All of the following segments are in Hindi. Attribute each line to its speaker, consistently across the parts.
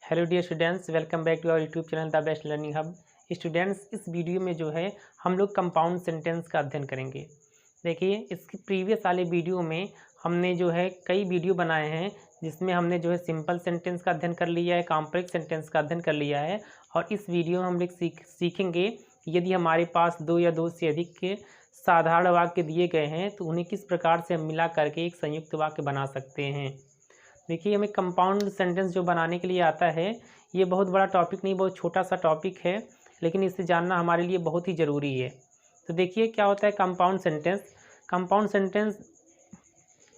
Speaker 1: Hello dear students, welcome back to our YouTube channel the best learning hub. Students, इस वीडियो में जो है हम लोग कंपाउंड सेंटेंस का अध्ययन करेंगे। देखिए, इसके प्रीवियस वाले वीडियो में हमने जो है कई वीडियो बनाए हैं जिसमें हमने जो है सिंपल सेंटेंस का अध्ययन कर लिया है, कॉम्प्लेक्स सेंटेंस का अध्ययन कर लिया है। और इस वीडियो में हम लोग सीखेंगे कि यदि हमारे पास दो या दो से अधिक के साधारण वाक्य दिए गए हैं तो उन्हें किस प्रकार से हम मिला करके एक संयुक्त वाक्य बना सकते हैं। देखिए, हमें कंपाउंड सेंटेंस जो बनाने के लिए आता है, ये बहुत बड़ा टॉपिक नहीं, बहुत छोटा सा टॉपिक है, लेकिन इसे जानना हमारे लिए बहुत ही ज़रूरी है। तो देखिए क्या होता है कंपाउंड सेंटेंस। कंपाउंड सेंटेंस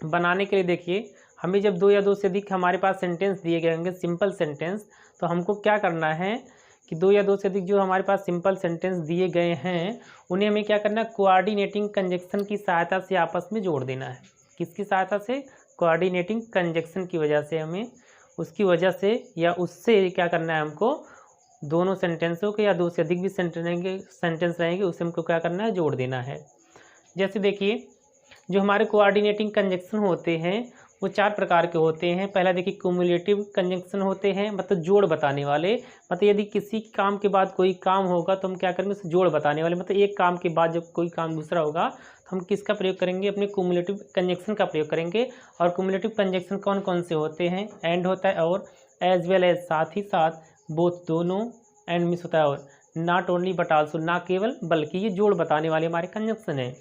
Speaker 1: बनाने के लिए देखिए, हमें जब दो या दो से अधिक हमारे पास सेंटेंस दिए गए होंगे सिंपल सेंटेंस, तो हमको क्या करना है कि दो या दो से अधिक जो हमारे पास सिंपल सेंटेंस दिए गए हैं उन्हें हमें क्या करना है, कोऑर्डिनेटिंग कंजक्शन की सहायता से आपस में जोड़ देना है। किसकी सहायता से? कोऑर्डिनेटिंग कंजक्शन की वजह से हमें उसकी वजह से या उससे क्या करना है, हमको दोनों सेंटेंसों के या दो से अधिक भी सेंटेंस रहेंगे उसे हमको क्या करना है, जोड़ देना है। जैसे देखिए, जो हमारे कोऑर्डिनेटिंग कंजक्शन होते हैं वो चार प्रकार के होते हैं। पहला देखिए क्यूमुलेटिव कंजक्शन होते हैं, मतलब जोड़ बताने वाले। मतलब यदि किसी काम के बाद कोई काम होगा तो हम क्या करेंगे, उसे जोड़ बताने वाले। मतलब एक काम के बाद जब कोई काम दूसरा होगा तो हम किसका प्रयोग करेंगे, अपने क्यूमुलेटिव कंजक्शन का प्रयोग करेंगे। और क्यूमुलेटिव कंजक्शन कौन कौन से होते हैं? एंड होता है और, एज वेल एज साथ ही साथ, बोथ दोनों, एंड मिस होता है और, नॉट ओनली बट आल्सो ना केवल बल्कि, ये जोड़ बताने वाले हमारे कंजक्शन है।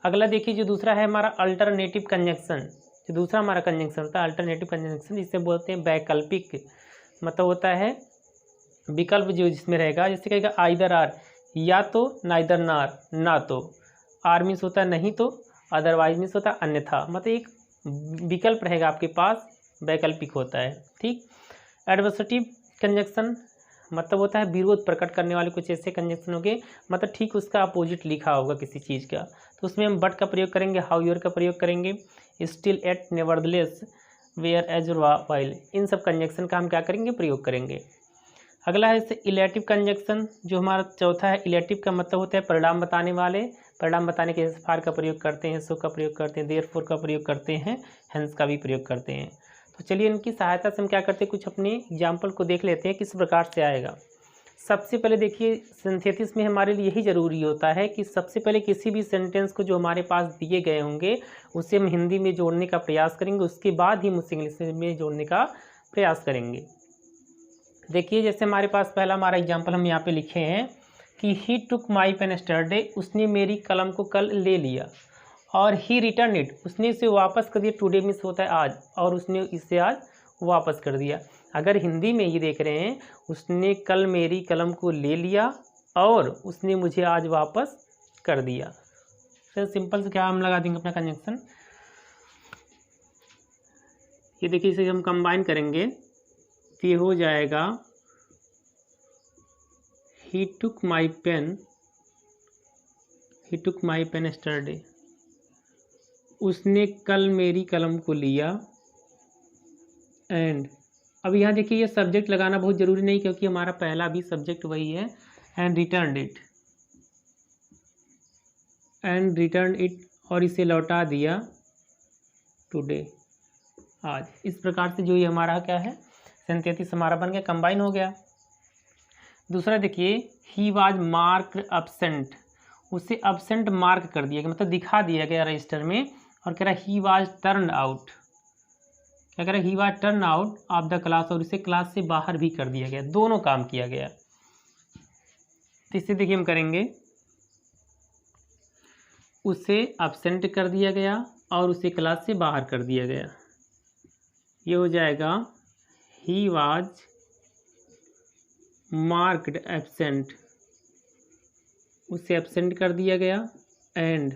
Speaker 1: अगला देखिए, जो दूसरा है हमारा अल्टरनेटिव कंजक्शन। जो दूसरा हमारा कंजक्शन होता है अल्टरनेटिव कंजक्शन, जिसे बोलते हैं वैकल्पिक। मतलब होता है विकल्प जो जिसमें रहेगा, जैसे कहेगा आइदर आर, या तो, नाइदर नार, ना तो। आर मीन्स होता है नहीं तो, अदरवाइज मीन्स होता है अन्यथा। मतलब एक विकल्प रहेगा आपके पास, वैकल्पिक होता है। ठीक। एडवर्सेटिव कंजक्शन मतलब होता है विरोध प्रकट करने वाले कुछ ऐसे कंजक्शन होंगे, मतलब ठीक उसका अपोजिट लिखा होगा किसी चीज़ का, तो उसमें हम बट का प्रयोग करेंगे, हाउएवर का प्रयोग करेंगे, still, yet, nevertheless, where, as और वाइल। इन सब कंजक्शन का हम क्या करेंगे, प्रयोग करेंगे। अगला है इससे इलेटिव कंजक्शन, जो हमारा चौथा है। इलेटिव का मतलब होता है परिणाम बताने वाले। परिणाम बताने के लिए फार का प्रयोग करते हैं, सो का प्रयोग करते हैं, देयरफॉर का प्रयोग करते हैं, हेंस का भी प्रयोग करते हैं। तो चलिए इनकी सहायता से हम क्या करते हैं, कुछ अपने एग्जाम्पल को देख लेते हैं किस प्रकार से आएगा। सबसे पहले देखिए, सिंथेसिस में हमारे लिए यही ज़रूरी होता है कि सबसे पहले किसी भी सेंटेंस को जो हमारे पास दिए गए होंगे उसे हम हिंदी में जोड़ने का प्रयास करेंगे, उसके बाद ही हम उसे इंग्लिश में जोड़ने का प्रयास करेंगे। देखिए, जैसे हमारे पास पहला हमारा एग्जाम्पल हम यहाँ पे लिखे हैं कि ही टुक माई पेन यस्टरडे, उसने मेरी कलम को कल ले लिया। और ही रिटर्न इट, उसने इसे वापस कर दिया। टुडे मीन्स होता है आज, और उसने इसे आज वापस कर दिया। अगर हिंदी में ये देख रहे हैं, उसने कल मेरी कलम को ले लिया और उसने मुझे आज वापस कर दिया। तो सिंपल से क्या हम लगा देंगे अपना कंजक्शन। ये देखिए, इसे हम कंबाइन करेंगे तो ये हो जाएगा ही टुक माई पेन यस्टरडे, उसने कल मेरी कलम को लिया। एंड अब यहाँ देखिए, ये सब्जेक्ट लगाना बहुत ज़रूरी नहीं क्योंकि हमारा पहला भी सब्जेक्ट वही है। एंड रिटर्न इट, और इसे लौटा दिया टुडे, आज। इस प्रकार से जो ये हमारा क्या है, सिंथेसिस हमारा बन गया, कंबाइन हो गया। दूसरा देखिए, ही वाज मार्क्ड अब्सेंट, उसे अब्सेंट मार्क कर दिया गया, मतलब दिखा दिया गया रजिस्टर में। और कह रहा ही वाज टर्न आउट, क्या कह रहा है, he was turn out of the class, और इसे क्लास से बाहर भी कर दिया गया। दोनों काम किया गया। तो इससे देखिए हम करेंगे, उसे अब्सेंट कर दिया गया और उसे क्लास से बाहर कर दिया गया। ये हो जाएगा ही वाज मार्क्ड एब्सेंट, उसे एब्सेंट कर दिया गया। एंड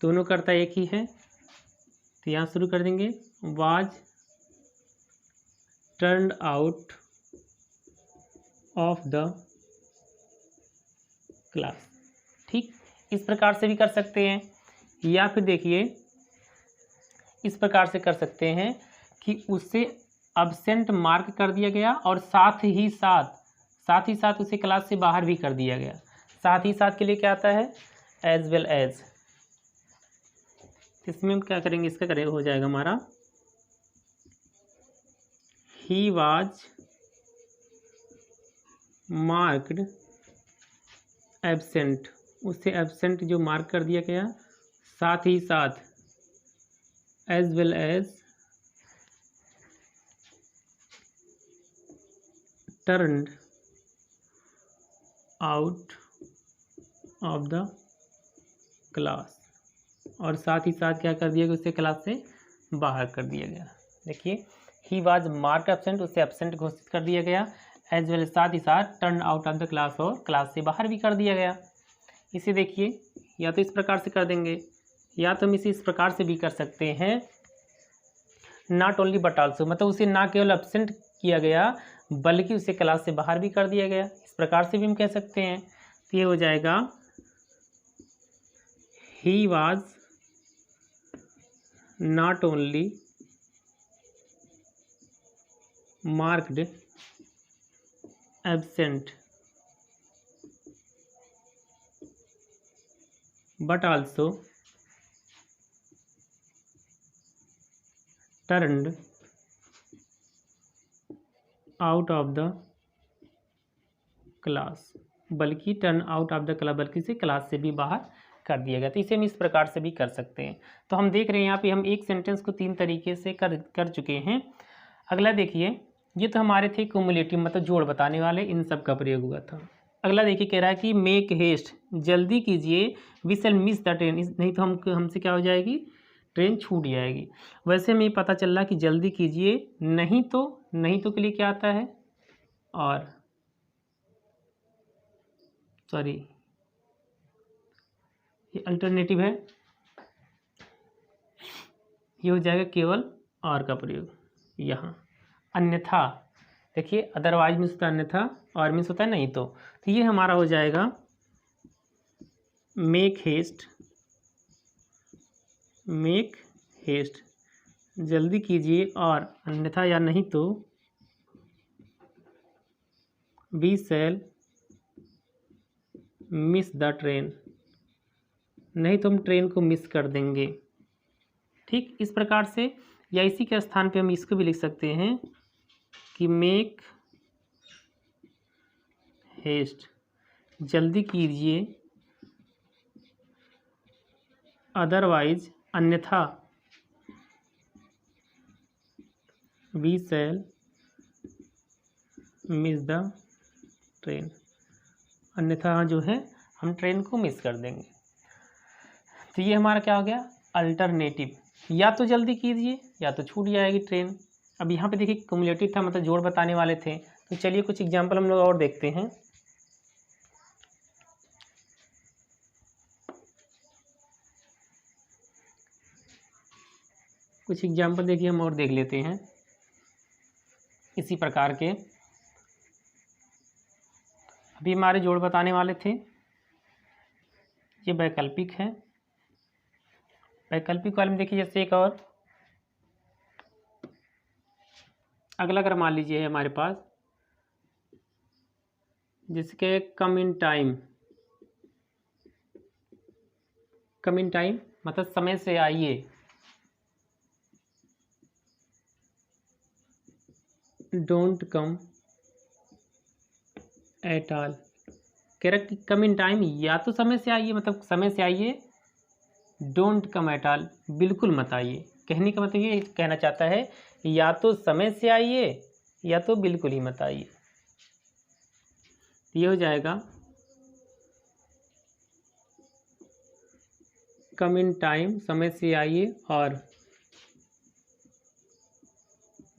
Speaker 1: दोनों करता एक ही है, तो यहाँ शुरू कर देंगे, was turned out of the class. ठीक, इस प्रकार से भी कर सकते हैं। या फिर देखिए, इस प्रकार से कर सकते हैं कि उसे अब्सेंट मार्क कर दिया गया और साथ ही साथ उसे क्लास से बाहर भी कर दिया गया। साथ ही साथ के लिए क्या आता है, एज वेल एज। इसमें हम क्या करेंगे, इसका करेंगे, हो जाएगा हमारा ही वाज मार्क्ड एब्सेंट, उससे एब्सेंट जो मार्क कर दिया गया, साथ ही साथ as well as turned out of the class, और साथ ही साथ क्या कर दिया गया, उससे क्लास से बाहर कर दिया गया। देखिए ही वाज मार्क एब्सेंट, उससे एब्सेंट घोषित कर दिया गया, एज वेल साथ ही साथ turn out of the class, और क्लास से बाहर भी कर दिया गया। इसे देखिए या तो इस प्रकार से कर देंगे, या तो हम इसे इस प्रकार से भी कर सकते हैं, नॉट ओनली बट आल्सो, मतलब उसे ना केवल एब्सेंट किया गया बल्कि उसे क्लास से बाहर भी कर दिया गया, इस प्रकार से भी हम कह सकते हैं। तो ये हो जाएगा he was not only marked absent but also turned out of the class, बल्कि turn out of the class, बल्कि से क्लास से भी बाहर कर दिया गया। तो इसे हम इस प्रकार से भी कर सकते हैं। तो हम देख रहे हैं यहाँ पे हम एक सेंटेंस को 3 तरीके से कर चुके हैं। अगला देखिए, ये तो हमारे थे क्युमुलेटिव, मतलब जोड़ बताने वाले, इन सब का प्रयोग हुआ था। अगला देखिए कह रहा है कि मेक हेस्ट, जल्दी कीजिए, we shall miss the train, नहीं तो हमसे क्या हो जाएगी, ट्रेन छूट जाएगी। वैसे में पता चल रहा कि जल्दी कीजिए, नहीं तो के लिए क्या आता है, और सॉरी ये अल्टरनेटिव है, ये हो जाएगा केवल और का प्रयोग यहाँ। अन्यथा देखिए अदरवाइज मीन्स होता है अन्यथा, और मीन्स होता है नहीं तो ये हमारा हो जाएगा मेक हेस्ट, जल्दी कीजिए, और अन्यथा या नहीं तो we shall miss the train, नहीं तो हम ट्रेन को मिस कर देंगे। ठीक, इस प्रकार से, या इसी के स्थान पे हम इसको भी लिख सकते हैं कि मेक हेस्ट, जल्दी कीजिए, अदरवाइज अन्यथा we shall miss the train, अन्यथा जो है हम ट्रेन को मिस कर देंगे। तो ये हमारा क्या हो गया, अल्टरनेटिव, या तो जल्दी कीजिए या तो छूट जाएगी ट्रेन। अब यहाँ पे देखिए क्युमुलेटिव था, मतलब जोड़ बताने वाले थे। तो चलिए कुछ एग्जाम्पल हम लोग और देखते हैं। कुछ एग्जाम्पल देखिए हम और देख लेते हैं इसी प्रकार के। अभी हमारे जोड़ बताने वाले थे, ये वैकल्पिक है। वैकल्पिक वाले में देखिए जैसे एक और अगला अगर मान लीजिए है हमारे पास, जिसके कम इन टाइम मतलब समय से आइए, don't come at all, correct, come in time, या तो समय से आइए, मतलब समय से आइए, डोंट कम एट ऑल, बिल्कुल मत आइए। कहने का मतलब ये कहना चाहता है या तो समय से आइए या तो बिल्कुल ही मत आइए। ये हो जाएगा कम इन टाइम, समय से आइए, और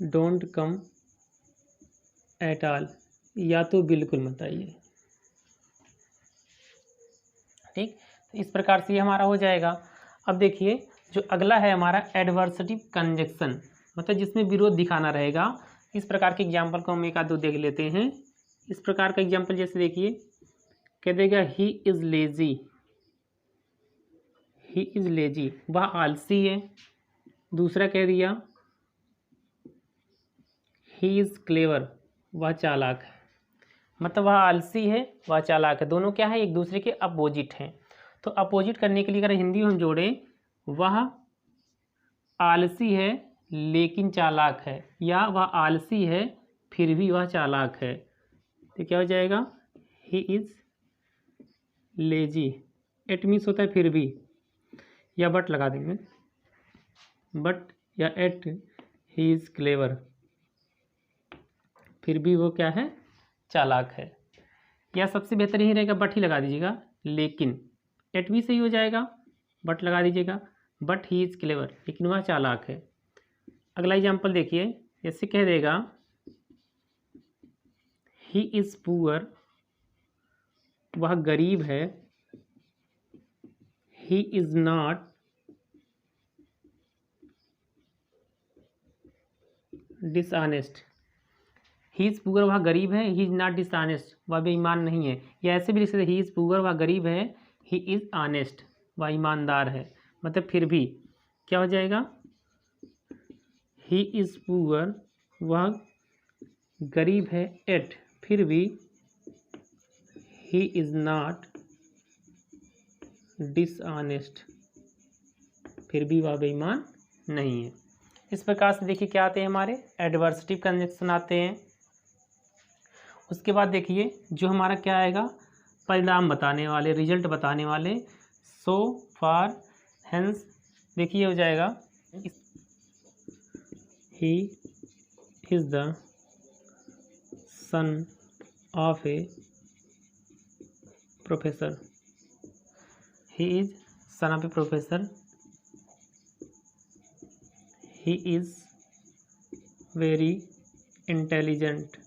Speaker 1: डोंट कम एट ऑल, या तो बिल्कुल मत आइए। ठीक, इस प्रकार से ये हमारा हो जाएगा। अब देखिए जो अगला है हमारा एडवर्सिटी कंजक्शन, मतलब जिसमें विरोध दिखाना रहेगा। इस प्रकार के एग्जाम्पल को हम एक आध दो देख लेते हैं। इस प्रकार का एग्जाम्पल जैसे देखिए, कह देगा ही इज़ लेजी, वह आलसी है। दूसरा कह दिया ही इज़ क्लेवर, वह चालाक है। मतलब वह आलसी है, वह चालाक है, दोनों क्या है, एक दूसरे के अपोजिट हैं। तो अपोजिट करने के लिए अगर हिंदी में हम जोड़े, वह आलसी है लेकिन चालाक है, या वह आलसी है फिर भी वह चालाक है, तो क्या हो जाएगा, he is lazy. It means होता है फिर भी, या बट लगा देंगे, बट या एट ही इज़ क्लेवर, फिर भी वो क्या है, चालाक है। या सबसे बेहतर यही रहेगा, बट ही लगा दीजिएगा, लेकिन एट भी सही हो जाएगा, बट लगा दीजिएगा, बट ही इज़ क्लेवर, लेकिन वह चालाक है। अगला एग्जाम्पल देखिए, जैसे कह देगा ही इज़ पुअर, वह गरीब है, he is not dishonest. He is poor, वह गरीब है, ही इज़ नॉट डिसऑनेस्ट, वह बेईमान नहीं है। या ऐसे भी लिख सकते, ही इज़ पुअर, वह गरीब है, ही इज़ ऑनेस्ट, वह ईमानदार है। मतलब फिर भी क्या हो जाएगा, ही इज़ पुअर, वह गरीब है, एट फिर भी ही इज़ नॉट डिसऑनेस्ट, फिर भी वह बेईमान नहीं है। इस प्रकार से देखिए क्या आते हैं, हमारे एडवर्सिटिव कंजंक्शन आते हैं। उसके बाद देखिए जो हमारा क्या आएगा, परिणाम बताने वाले, रिजल्ट बताने वाले, सो फार हेंस, देखिए हो जाएगा he is the son of A professor, he is son of A professor, he is very intelligent.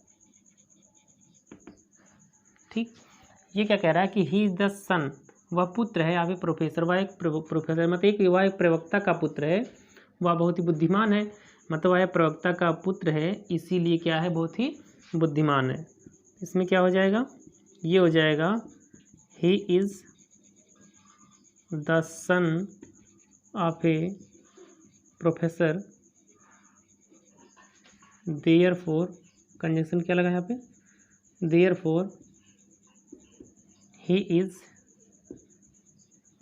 Speaker 1: ठीक, ये क्या कह रहा है कि ही इज़ द सन, वह पुत्र है, यहाँ पे प्रोफेसर, वह एक प्रोफेसर मतलब वह एक प्रवक्ता का पुत्र है, वह बहुत ही बुद्धिमान है, मतलब वह प्रवक्ता का पुत्र है, इसीलिए क्या है, बहुत ही बुद्धिमान है। इसमें क्या हो जाएगा, ये हो जाएगा he is the son of A professor, therefore, conjunction क्या लगा यहाँ पे, therefore he is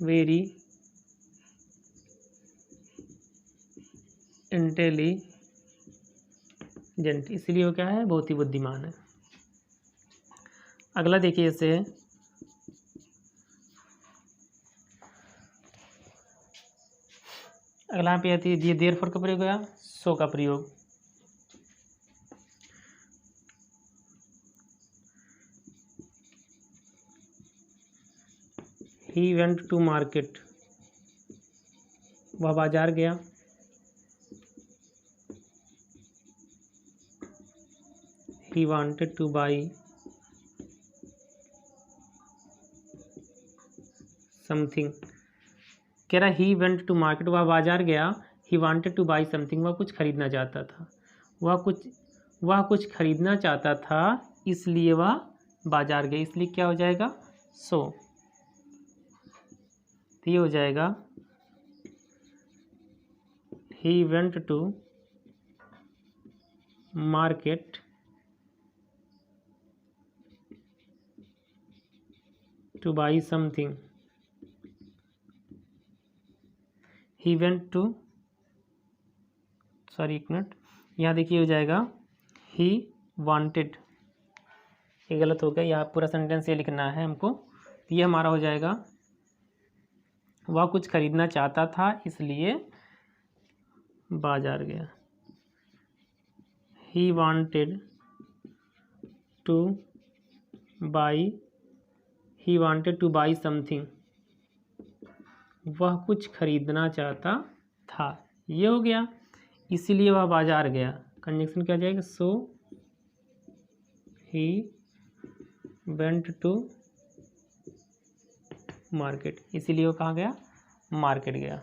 Speaker 1: very intelligent, इसलिए वो क्या है, बहुत ही बुद्धिमान है। अगला देखिए इसे, अगला यहाँ पे आती है, ये देयरफॉर का प्रयोग हुआ, सो का प्रयोग। ही वेंट टू मार्केट, वह बाजार गया, he wanted to buy something, कह रहा ही वेंट टू मार्केट, वह बाजार गया, he wanted to buy something, वह कुछ खरीदना चाहता था, वह कुछ खरीदना चाहता था, इसलिए वह बाजार गया, इसलिए क्या हो जाएगा, सो। तो ये हो जाएगा he went to market to buy something, he went to, sorry एक मिनट, यहाँ देखिए हो जाएगा ही वांटेड, ये गलत हो गया, यहाँ पूरा सेंटेंस ये लिखना है हमको। ये हमारा हो जाएगा वह कुछ खरीदना चाहता था, इसलिए बाजार गया, he wanted two by, he wanted to buy something, वह कुछ खरीदना चाहता था, ये हो गया, इसीलिए वह बाजार गया। कंजंक्शन क्या जाएगा, सो ही वेंट टू मार्केट, इसीलिए वो कहाँ गया, मार्केट गया।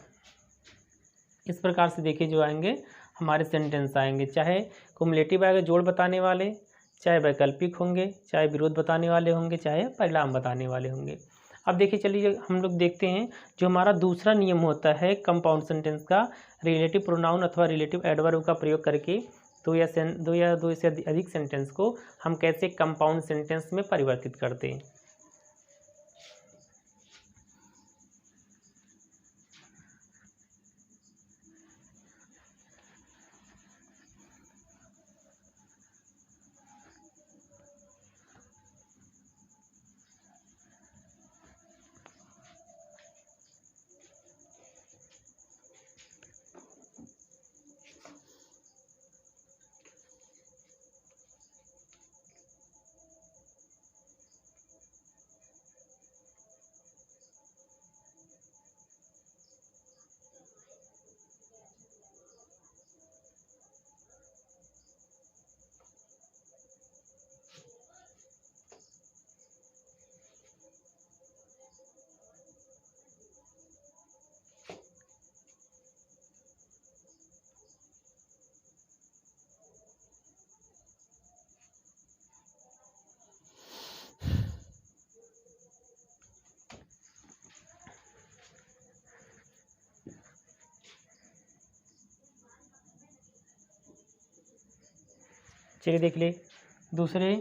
Speaker 1: इस प्रकार से देखिए जो आएंगे हमारे सेंटेंस आएंगे, चाहे कुमुलेटिव आएगा जोड़ बताने वाले, चाहे वैकल्पिक होंगे, चाहे विरोध बताने वाले होंगे, चाहे परिणाम बताने वाले होंगे। अब देखिए चलिए हम लोग देखते हैं जो हमारा दूसरा नियम होता है कंपाउंड सेंटेंस का, रिलेटिव प्रोनाउन अथवा रिलेटिव एडवर्ब का प्रयोग करके दो से अधिक सेंटेंस को हम कैसे कंपाउंड सेंटेंस में परिवर्तित करते हैं। चलिए देख ले दूसरे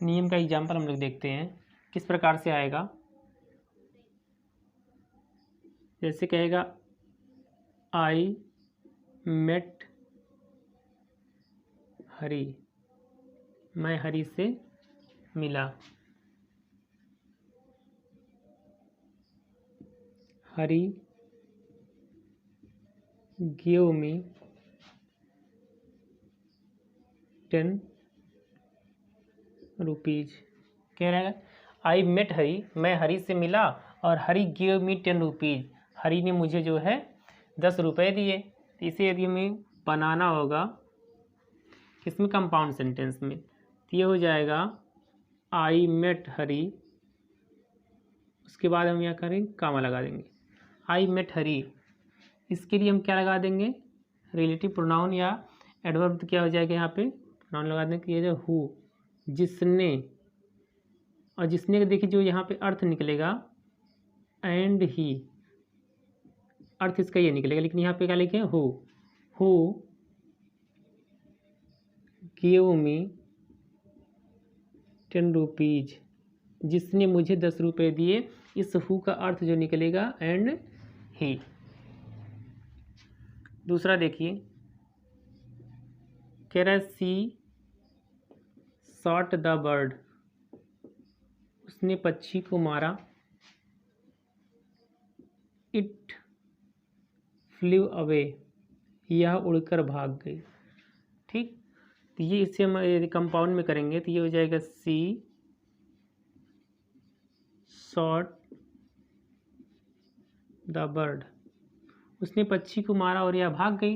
Speaker 1: नियम का एग्जाम्पल हम लोग देखते हैं किस प्रकार से आएगा। जैसे कहेगा आई मेट हरी, मैं हरी से मिला। हरी गिव मी 10 रुपीज़। कह रहा है आई मेट हरी, मैं हरी से मिला और हरी गिव मी 10 रुपीज़, हरी ने मुझे जो है 10 रुपये दिए। तो इसे यदि हमें बनाना होगा किसमें, कंपाउंड सेंटेंस में, तो ये हो जाएगा आई मेट हरी, उसके बाद हम क्या करेंगे, कामा लगा देंगे। आई मेट हरी, इसके लिए हम क्या लगा देंगे, रिलेटिव प्रोनाउन या एडवर्ब। तो क्या हो जाएगा यहाँ पे, प्रोनाउन लगा देंगे। ये जो हु, जिसने, और जिसने का देखिए जो यहाँ पे अर्थ निकलेगा एंड ही, अर्थ इसका ये निकलेगा, लेकिन यहाँ पे क्या लिखे who. Who give me 10 rupees, जिसने मुझे 10 रुपये दिए। इस हु का अर्थ जो निकलेगा एंड ही। दूसरा देखिए, कह रहा है सी शॉट द बर्ड, उसने पक्षी को मारा। इट फ्ल्यू अवे, यह उड़कर भाग गई। ठीक, तो ये इससे हम यदि कंपाउंड में करेंगे तो ये हो जाएगा सी शॉट द बर्ड, उसने पक्षी को मारा और यह भाग गई।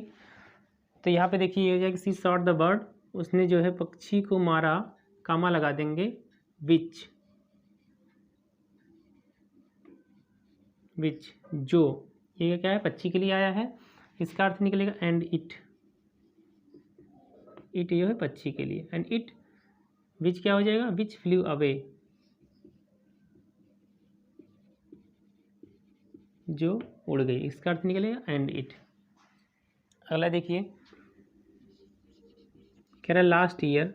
Speaker 1: तो यहाँ पे देखिए ये हो जाएगा सी शॉट द बर्ड, उसने जो है पक्षी को मारा, कामा लगा देंगे, विच, विच जो, ये क्या है, पक्षी के लिए आया है, इसका अर्थ निकलेगा एंड इट, इट ये है पक्षी के लिए, एंड इट विच क्या हो जाएगा, विच फ्ल्यू अवे, जो उड़ गई, इसका अर्थ निकलेगा एंड इट। अगला देखिए, कह रहा है last year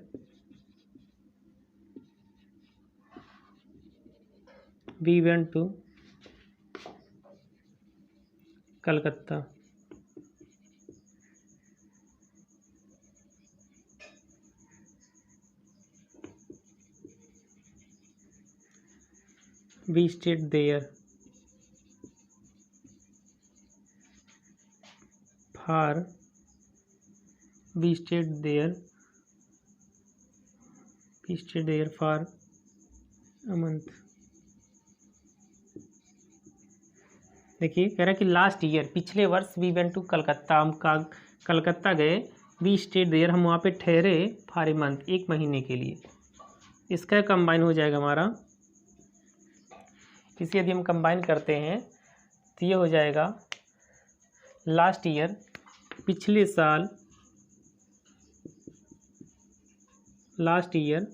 Speaker 1: we went to Calcutta. We stayed there for, we stayed there for a month. देखिए कह रहा है कि लास्ट ईयर, पिछले वर्ष, वी वेंट टू कलकत्ता, हम कलकत्ता गए। वी स्टेड देयर, हम वहाँ पे ठहरे, फॉर ए मंथ, 1 महीने के लिए। इसका कंबाइन हो जाएगा हमारा, इसे यदि हम कंबाइन करते हैं तो ये हो जाएगा लास्ट ईयर, पिछले साल, last year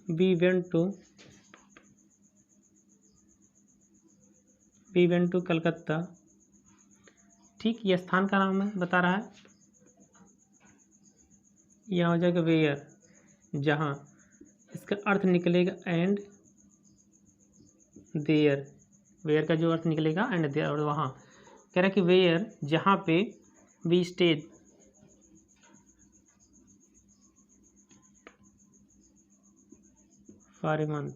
Speaker 1: we went to Calcutta. ठीक, ये स्थान का नाम है, बता रहा है। यह हो जाएगा वेयर, जहाँ, इसका अर्थ निकलेगा एंड देयर, वेयर का जो अर्थ निकलेगा एंड देयर, और वहाँ कह रहा है कि वेयर, जहाँ पे, we stayed, for a month.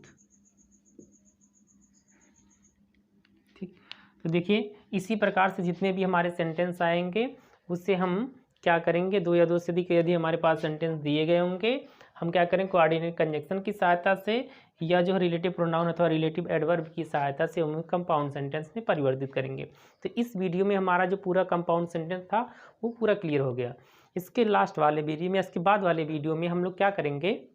Speaker 1: ठीक, तो देखिए इसी प्रकार से जितने भी हमारे सेंटेंस आएंगे उससे हम क्या करेंगे, 2 या 2 से अधिक यदि हमारे पास सेंटेंस दिए गए होंगे, हम क्या करें, कोऑर्डिनेट कंजक्शन की सहायता से या जो रिलेटिव प्रोनाउन अथवा रिलेटिव एडवर्ब की सहायता से हम कंपाउंड सेंटेंस में परिवर्तित करेंगे। तो इस वीडियो में हमारा जो पूरा कंपाउंड सेंटेंस था वो पूरा क्लियर हो गया। इसके लास्ट वाले वीडियो में, इसके बाद वाले वीडियो में हम लोग क्या करेंगे,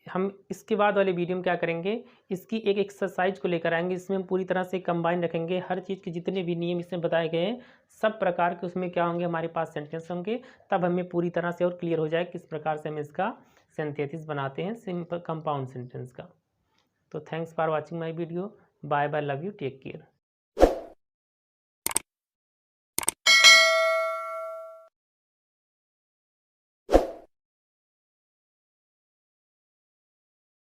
Speaker 1: हम इसके बाद वाले वीडियो में क्या करेंगे, इसकी एक एक्सरसाइज को लेकर आएंगे, इसमें हम पूरी तरह से कंबाइन रखेंगे, हर चीज़ के जितने भी नियम इसमें बताए गए हैं सब प्रकार के उसमें क्या होंगे, हमारे पास सेंटेंस होंगे, तब हमें पूरी तरह से और क्लियर हो जाए किस प्रकार से हम इसका सिंथेसिस बनाते हैं सिंपल कंपाउंड सेंटेंस का। तो thanks for watching my video, bye bye, love you, take care.